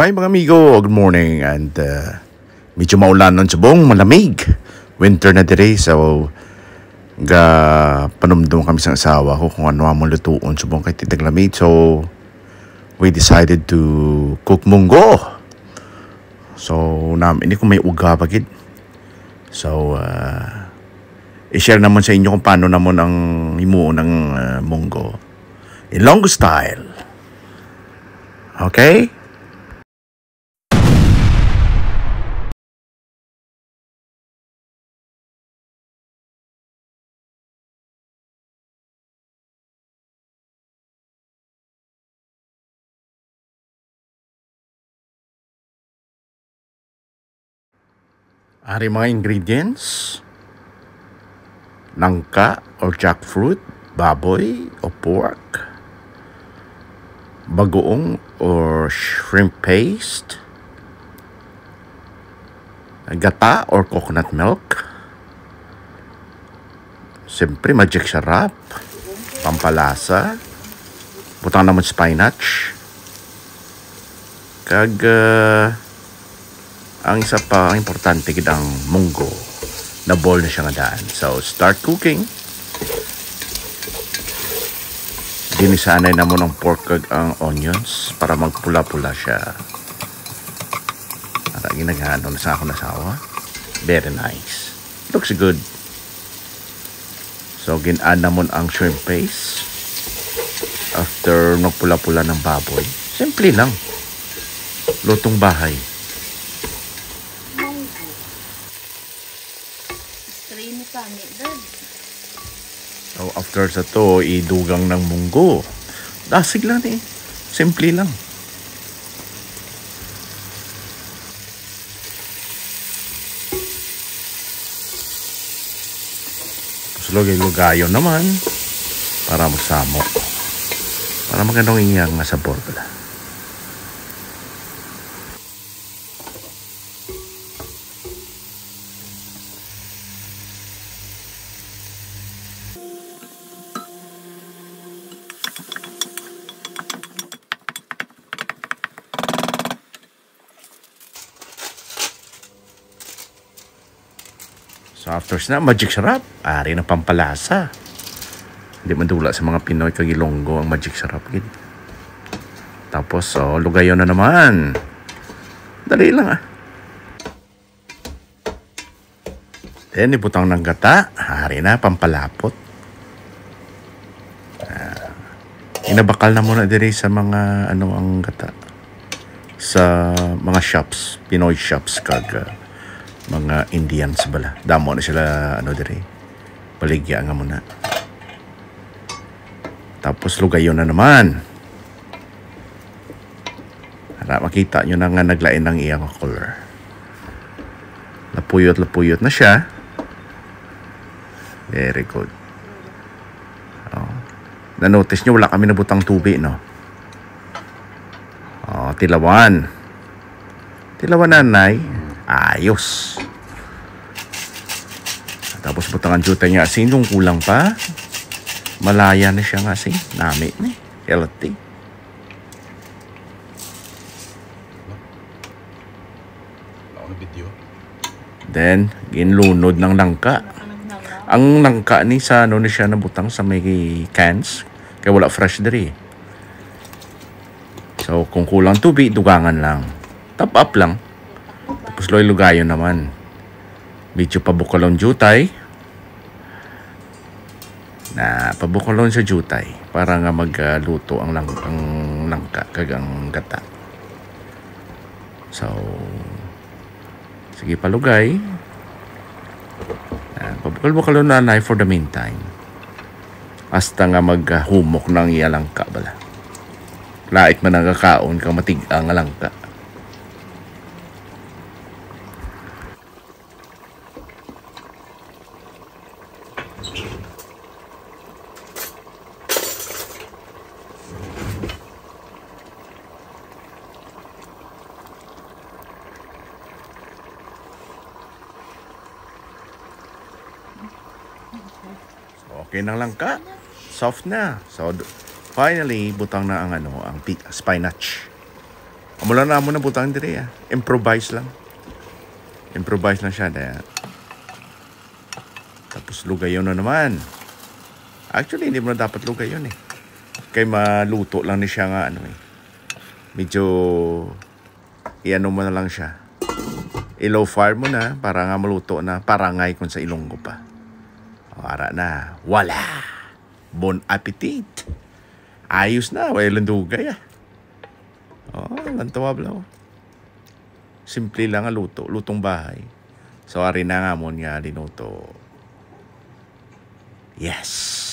Hi mga amigo, good morning and medyo maulan nun subong, malamig. Winter na dire, so panumdum kami sa asawa ko kung ano ang lutuon subong kay titaglamig. So we decided to cook munggo. So ini ko may uga pagid. So i-share naman sa inyo kung paano naman ang himuon ng munggo. Ilonggo style. Okay? Ari mga ingredients: nangka or jackfruit, baboy o pork, bagoong or shrimp paste, gata or coconut milk, siyempre magic sarap, pampalasa, butang naman spinach, kag ang isa pa importante ang munggo na bowl na siya nga daan. So start cooking. Dinisanay na mo ng pork kag ang onions para magpula-pula siya. Para ginagano na sa akong nasawa. Very nice. Looks good. So ginaan na mo ang shrimp paste. After magpula-pula ng baboy, simple lang. Lutong bahay. So after sa to, idugang ng munggo. Dasig lang eh. Simple lang. Tapos lugay-lugayon naman para magsamok. Para magandang iyang sabor pala. So after na, magic sarap. Ari na pampalasa. Hindi mandula sa mga Pinoy kag Ilonggo ang magic sarap. Tapos, so, lugayon na naman. Dali lang ah. Then, ibutang ng gata. Ari na, pampalapot. Inabakal na muna diri sa mga, ang gata. Sa mga shops, Pinoy shops kag mga Indians bala. Damo na sila dire. Baligya nga muna. Tapos lugayon na naman. Para makita nyo na nga naglain ng iyang color. Lapuyot-lapuyot na siya. Very good. Oh. Na-notice nyo wala kami nabutang tubi, no? Oh, tilawan. Tilawan nanay. Ayos. Tapos butangan juta niya asin kung kulang pa. Malaya na siya nga asin. Nami ni. Healthy. Then, ginlunod ng nangka. Ang nangka ni sa ni siya nabutang sa may cans. Kaya wala fresh diri. So, kung kulang tubig, dugangan lang. Top up lang. Tapos lugayon naman. Medyo pabukalon jutay. Na pabukalon sa jutay para nga magluto ang langka kag ang gata. So sige palugay. Pabukal-bukalon na for the meantime. Hasta nga maghumok ng iyalangka bala. Lait man ang kakaon kang matig-ang langka. Okay nang langka. Soft na. So finally butang na ang ang spinach. Amula na mo na butang dire. Improvise lang. Improvise lang siya. Daya. Tapos lugayon na naman. Actually, hindi mo na dapat lugayon eh. Kaya maluto lang ni siya nga ano eh. Medyo iano mo na lang siya. I-low fire mo na para nga maluto na. Parangay kung sa Ilonggo pa. O, ara na. Wala! Bon appetit! Ayos na. Walang dugay ah. Oh, lantawa bla. Simple lang ang luto. Lutong bahay. So, ari na nga mo nga linuto. Yes!